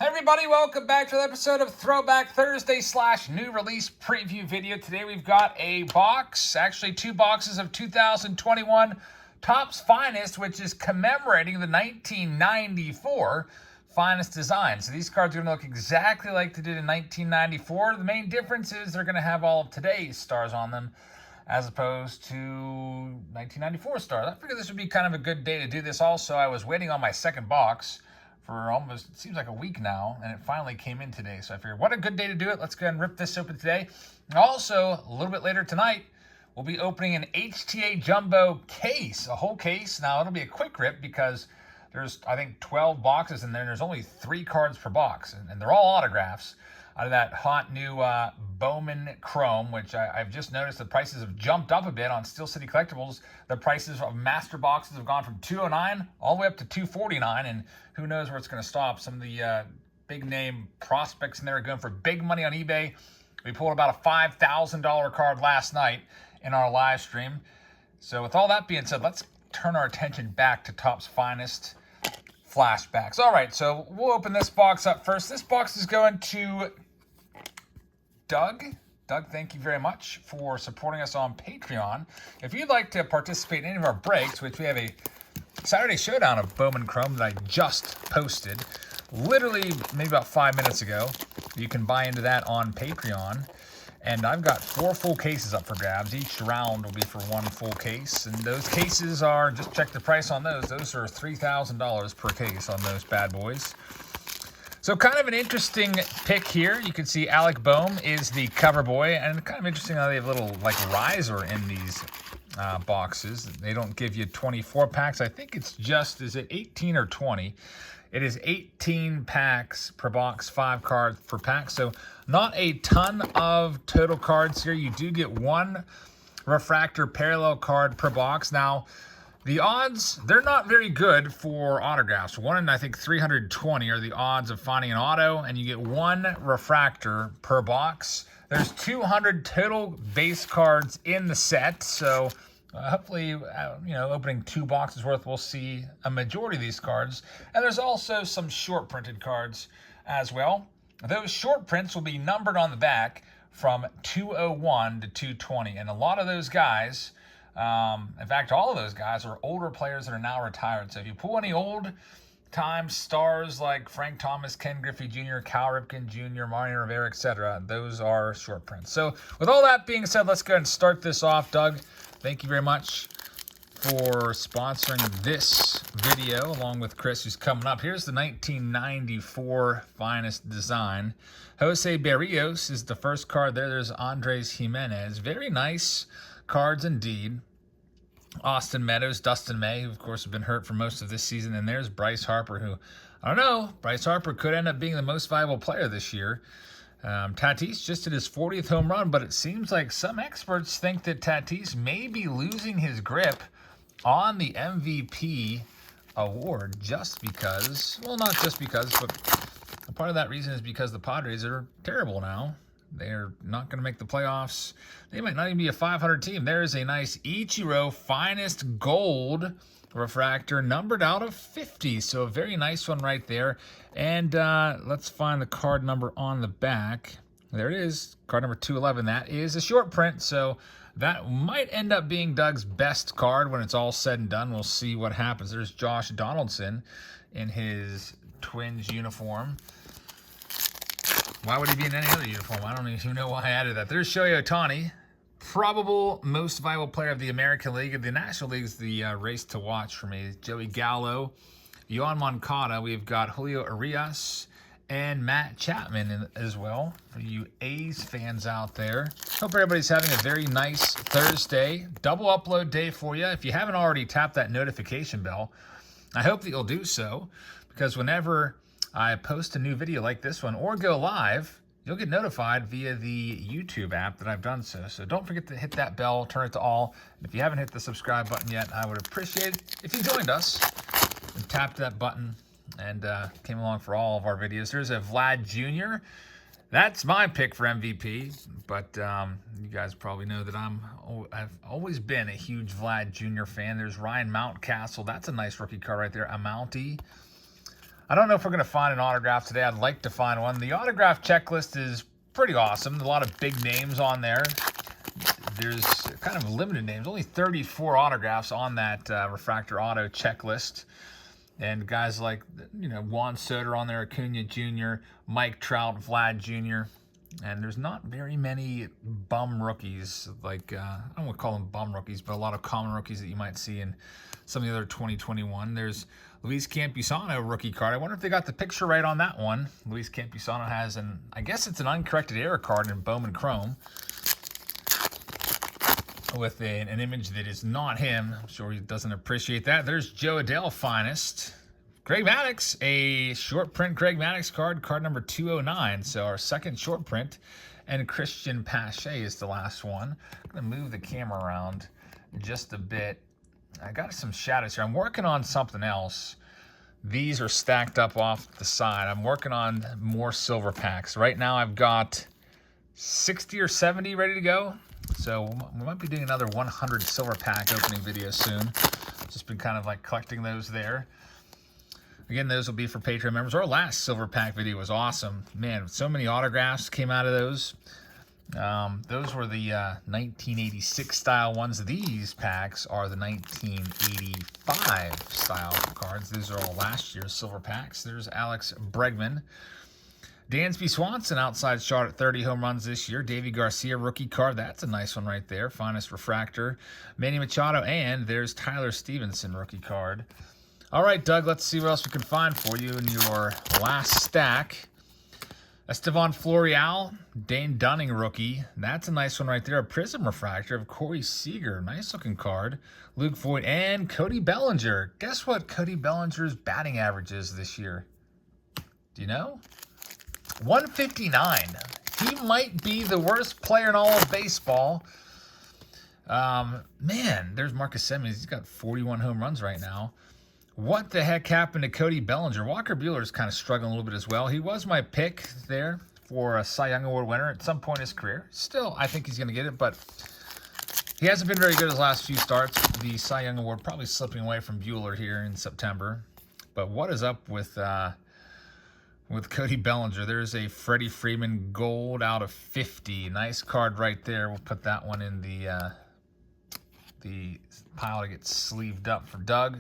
Hey everybody, welcome back to the episode of Throwback Thursday / new release preview video. Today we've got a box, actually two boxes of 2021 Topps Finest, which is commemorating the 1994 Finest design. So these cards are going to look exactly like they did in 1994. The main difference is they're going to have all of today's stars on them as opposed to 1994 stars. I figured this would be kind of a good day to do this. Also, I was waiting on my second box for almost, it seems like a week now, and it finally came in today. So I figured, what a good day to do it. Let's go ahead and rip this open today. And also, a little bit later tonight, we'll be opening an HTA Jumbo case, a whole case. Now, it'll be a quick rip because there's, I think, 12 boxes in there, and there's only 3 cards per box, and they're all autographs out of that hot new Bowman Chrome, which I've just noticed the prices have jumped up a bit on Steel City Collectibles. The prices of master boxes have gone from $209 all the way up to $249, and who knows where it's going to stop. Some of the big name prospects in there are going for big money on eBay. We pulled about a $5,000 card last night in our live stream. So with all that being said, let's turn our attention back to Topps Finest Flashbacks. All right, so we'll open this box up first. This box is going to Doug. Doug, thank you very much for supporting us on Patreon. If you'd like to participate in any of our breaks, which we have a Saturday Showdown of Bowman Chrome that I just posted, literally maybe about 5 minutes ago. You can buy into that on Patreon. And I've got 4 full cases up for grabs. Each round will be for 1 full case. And those cases are, just check the price on those. Those are $3,000 per case on those bad boys. So kind of an interesting pick here. You can see Alec Boehm is the cover boy. And kind of interesting how they have a little like riser in these boxes. They don't give you 24 packs. I think it's just, is it 18 or 20? It is 18 packs per box, 5 cards per pack. So not a ton of total cards here. You do get 1 refractor parallel card per box. Now, the odds, they're not very good for autographs. 1 in, I think, 320 are the odds of finding an auto, and you get 1 refractor per box. There's 200 total base cards in the set, so hopefully, opening 2 boxes worth, we'll see a majority of these cards. And there's also some short printed cards as well. Those short prints will be numbered on the back from 201 to 220. And a lot of those guys, in fact, all of those guys are older players that are now retired. So if you pull any old time stars like Frank Thomas, Ken Griffey Jr., Cal Ripken Jr., Mario Rivera, etc., those are short prints. So with all that being said, let's go ahead and start this off. Doug, thank you very much for sponsoring this video, along with Chris, who's coming up. Here's the 1994 Finest design. Jose Berrios is the first card there. There's Andres Jimenez. Very nice cards indeed. Austin Meadows, Dustin May, who of course have been hurt for most of this season. And there's Bryce Harper, who, I don't know, Bryce Harper could end up being the most valuable player this year. Tatis just hit his 40th home run, but it seems like some experts think that Tatis may be losing his grip on the MVP award just because, well, not just because, but a part of that reason is because the Padres are terrible now. They're not going to make the playoffs. They might not even be a 500 team. There's a nice Ichiro Finest Gold refractor numbered out of 50. So a very nice one right there. And let's find the card number on the back. There it is, card number 211. That is a short print, so that might end up being Doug's best card when it's all said and done. We'll see what happens. There's Josh Donaldson in his Twins uniform. Why would he be in any other uniform? I don't even know why I added that. There's Shohei Ohtani, probable most valuable player of the American League. The National League is the race to watch for me. Joey Gallo, Yoan Moncada. We've got Julio Urias and Matt Chapman as well, for you A's fans out there. Hope everybody's having a very nice Thursday. Double upload day for you. If you haven't already tapped that notification bell, I hope that you'll do so, because whenever I post a new video like this one or go live, you'll get notified via the YouTube app that I've done so. So don't forget to hit that bell, turn it to all. And if you haven't hit the subscribe button yet, I would appreciate it if you joined us and tapped that button and came along for all of our videos. There's a Vlad Jr. That's my pick for MVP, but you guys probably know that I've always been a huge Vlad Jr. fan. There's Ryan Mountcastle. That's a nice rookie card right there. A Mountie. I don't know if we're going to find an autograph today. I'd like to find one. The autograph checklist is pretty awesome. A lot of big names on there. There's kind of limited names. Only 34 autographs on that Refractor Auto checklist. And guys like, Juan Soto on there, Acuna Jr., Mike Trout, Vlad Jr., and there's not very many bum rookies, like, I don't want to call them bum rookies, but a lot of common rookies that you might see in some of the other 2021. There's Luis Campusano rookie card. I wonder if they got the picture right on that one. Luis Campusano has I guess it's an uncorrected error card in Bowman Chrome with an image that is not him. I'm sure he doesn't appreciate that. There's Joe Adele Finest. Greg Maddux, a short print Greg Maddux card number 209. So our second short print. And Christian Pache is the last one. I'm going to move the camera around just a bit. I got some shadows here. I'm working on something else. These are stacked up off the side. I'm working on more silver packs. Right now I've got 60 or 70 ready to go. So we might be doing another 100 silver pack opening video soon. Just been kind of like collecting those there. Again, those will be for Patreon members. Our last silver pack video was awesome. Man, so many autographs came out of those. Those were the 1986 style ones. These packs are the 1985 style cards. These are all last year's silver packs. There's Alex Bregman. Dansby Swanson, outside shot at 30 home runs this year. Davy Garcia, rookie card. That's a nice one right there. Finest refractor. Manny Machado, and there's Tyler Stevenson, rookie card. All right, Doug, let's see what else we can find for you in your last stack. Estevan Florial, Dane Dunning rookie. That's a nice one right there. A Prism refractor of Corey Seager. Nice looking card. Luke Voigt and Cody Bellinger. Guess what Cody Bellinger's batting average is this year? Do you know? 159. He might be the worst player in all of baseball. Man, there's Marcus Semien. He's got 41 home runs right now. What the heck happened to Cody Bellinger? Walker Buehler's kind of struggling a little bit as well. He was my pick there for a Cy Young Award winner at some point in his career. Still, I think he's going to get it, but he hasn't been very good his last few starts. The Cy Young Award probably slipping away from Buehler here in September. But what is up with Cody Bellinger? There's a Freddie Freeman gold out of 50. Nice card right there. We'll put that one in the pile to get sleeved up for Doug.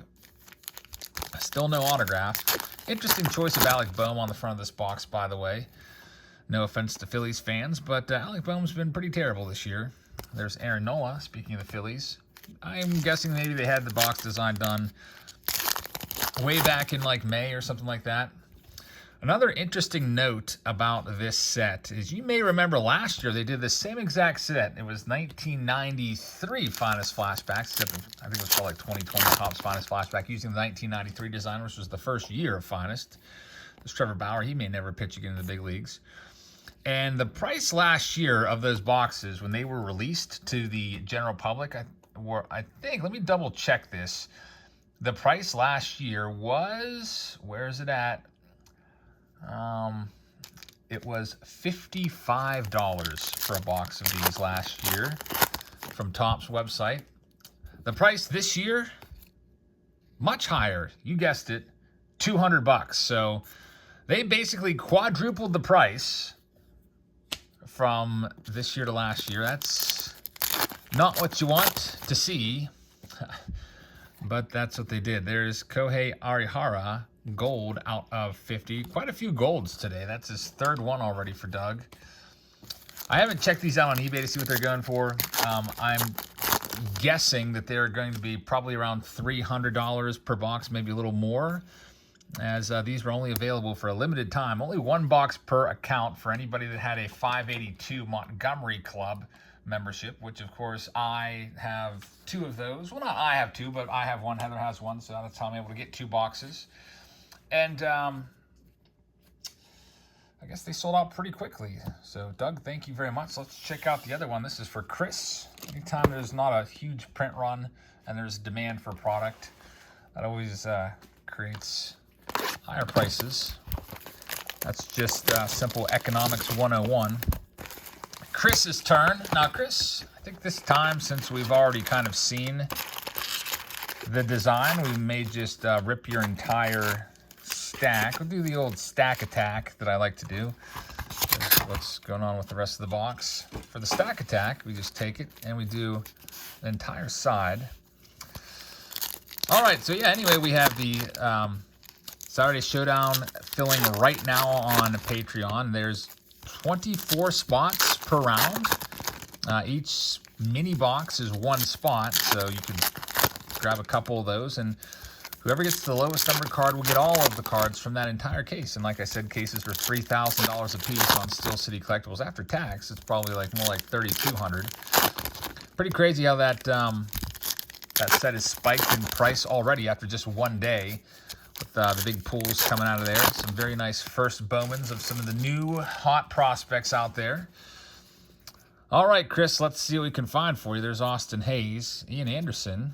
Still no autograph. Interesting choice of Alec Boehm on the front of this box, by the way. No offense to Phillies fans, but Alec Boehm's been pretty terrible this year. There's Aaron Nola, speaking of the Phillies. I'm guessing maybe they had the box design done way back in like May or something like that. Another interesting note about this set is you may remember last year they did the same exact set. It was 1993 Finest Flashbacks, except I think it was called like 2020 Topps Finest Flashback, using the 1993 design, which was the first year of Finest. There's Trevor Bauer. He may never pitch again in the big leagues. And the price last year of those boxes, when they were released to the general public, I think, let me double check this. The price last year was, where is it at? It was $55 for a box of these last year from Topps website. The price this year, much higher. You guessed it, $200. So they basically quadrupled the price from this year to last year. That's not what you want to see, but that's what they did. There's Kohei Arihara, gold out of 50. Quite a few golds today. That's his third one already for Doug. I haven't checked these out on eBay to see what they're going for. I'm guessing that they're going to be probably around $300 per box, maybe a little more, as these were only available for a limited time. Only one box per account for anybody that had a 582 Montgomery Club membership, which of course I have two of those. Well, not I have two, but I have one. Heather has one, so that's how I'm able to get two boxes. And I guess they sold out pretty quickly. So, Doug, thank you very much. Let's check out the other one. This is for Chris. Anytime there's not a huge print run and there's demand for product, that always creates higher prices. That's just simple economics 101. Chris's turn. Now, Chris, I think this time, since we've already kind of seen the design, we may just rip your entire stack. We'll do the old stack attack that I like to do. That's what's going on with the rest of the box. For the stack attack, we just take it and we do the entire side. All right, so yeah, anyway, we have the Saturday Showdown filling right now on Patreon. There's 24 spots per round. Each mini box is one spot, so you can grab a couple of those, and whoever gets the lowest numbered card will get all of the cards from that entire case. And like I said, cases are $3,000 a piece on Steel City Collectibles. After tax, it's probably like more like $3,200. Pretty crazy how that that set is spiked in price already after just one day, with the big pools coming out of there. Some very nice first Bowmans of some of the new hot prospects out there. All right, Chris, let's see what we can find for you. There's Austin Hayes, Ian Anderson,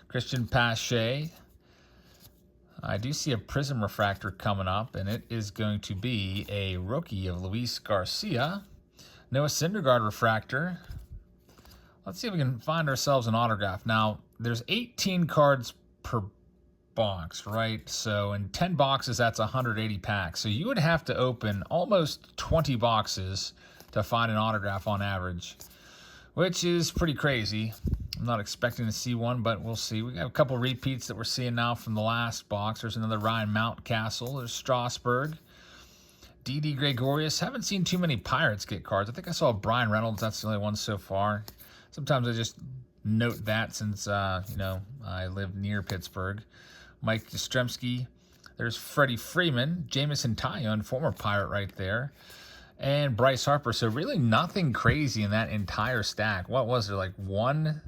Christian Pache. I do see a Prism Refractor coming up, and it is going to be a rookie of Luis Garcia. Noah Syndergaard Refractor. Let's see if we can find ourselves an autograph. Now, there's 18 cards per box, right? So in 10 boxes, that's 180 packs. So you would have to open almost 20 boxes to find an autograph on average, which is pretty crazy. I'm not expecting to see one, but we'll see. We got a couple repeats that we're seeing now from the last box. There's another Ryan Mountcastle. There's Strasburg. D.D. Gregorius. Haven't seen too many Pirates get cards. I think I saw Brian Reynolds. That's the only one so far. Sometimes I just note that since, you know, I live near Pittsburgh. Mike Yastrzemski. There's Freddie Freeman. Jamison Tyone, former Pirate right there. And Bryce Harper. So really nothing crazy in that entire stack. What was there? Like one,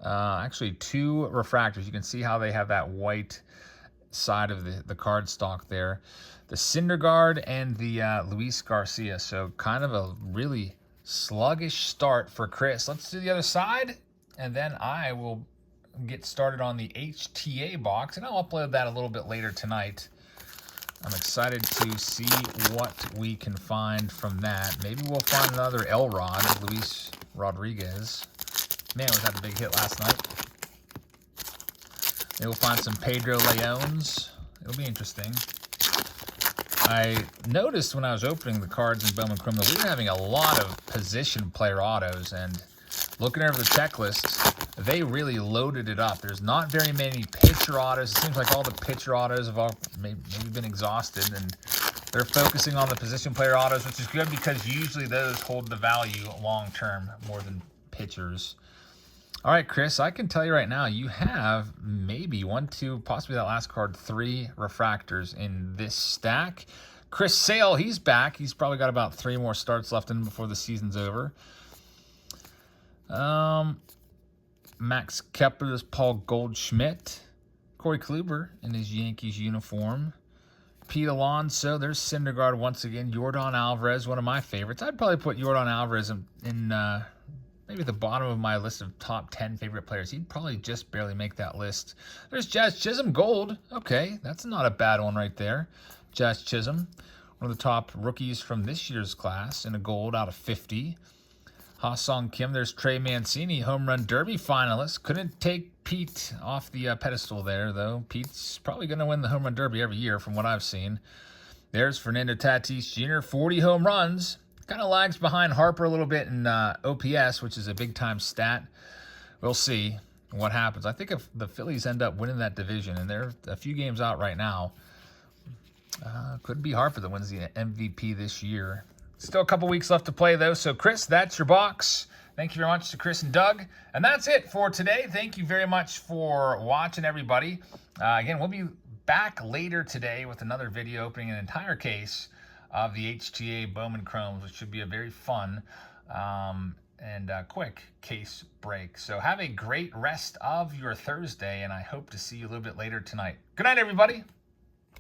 actually two refractors. You can see how they have that white side of the card stock there. The Syndergaard and the Luis Garcia. So kind of a really sluggish start for Chris. Let's do the other side, and then I will get started on the HTA box, and I'll upload that a little bit later tonight. I'm excited to see what we can find from that. Maybe we'll find another Elrod, Luis Rodriguez. Man, was that a big hit last night. Maybe we'll find some Pedro Leones. It'll be interesting. I noticed when I was opening the cards in Bowman Chrome that we were having a lot of position player autos, and looking over the checklist, they really loaded it up. There's not very many pitcher autos. It seems like all the pitcher autos have all maybe been exhausted, and they're focusing on the position player autos, which is good because usually those hold the value long term more than pitchers. All right, Chris, I can tell you right now, you have maybe one, two, possibly that last card, 3 refractors in this stack. Chris Sale, he's back. He's probably got about 3 more starts left in him before the season's over. Max Kepler, there's Paul Goldschmidt. Corey Kluber in his Yankees uniform. Pete Alonso, there's Syndergaard once again. Yordan Alvarez, one of my favorites. I'd probably put Yordan Alvarez in maybe at the bottom of my list of top 10 favorite players. He'd probably just barely make that list. There's Jazz Chisholm Gold. Okay, that's not a bad one right there. Jazz Chisholm, one of the top rookies from this year's class in a gold out of 50. Ha-Sung Kim, there's Trey Mancini, home run derby finalist. Couldn't take Pete off the pedestal there, though. Pete's probably going to win the home run derby every year from what I've seen. There's Fernando Tatis Jr., 40 home runs. Kind of lags behind Harper a little bit in OPS, which is a big-time stat. We'll see what happens. I think if the Phillies end up winning that division, and they're a few games out right now, could be Harper that wins the MVP this year. Still a couple weeks left to play, though. So, Chris, that's your box. Thank you very much to Chris and Doug. And that's it for today. Thank you very much for watching, everybody. Again, we'll be back later today with another video opening an entire case of the HTA Bowman Chromes, which should be a very fun and quick case break. So have a great rest of your Thursday, and I hope to see you a little bit later tonight. Good night, everybody.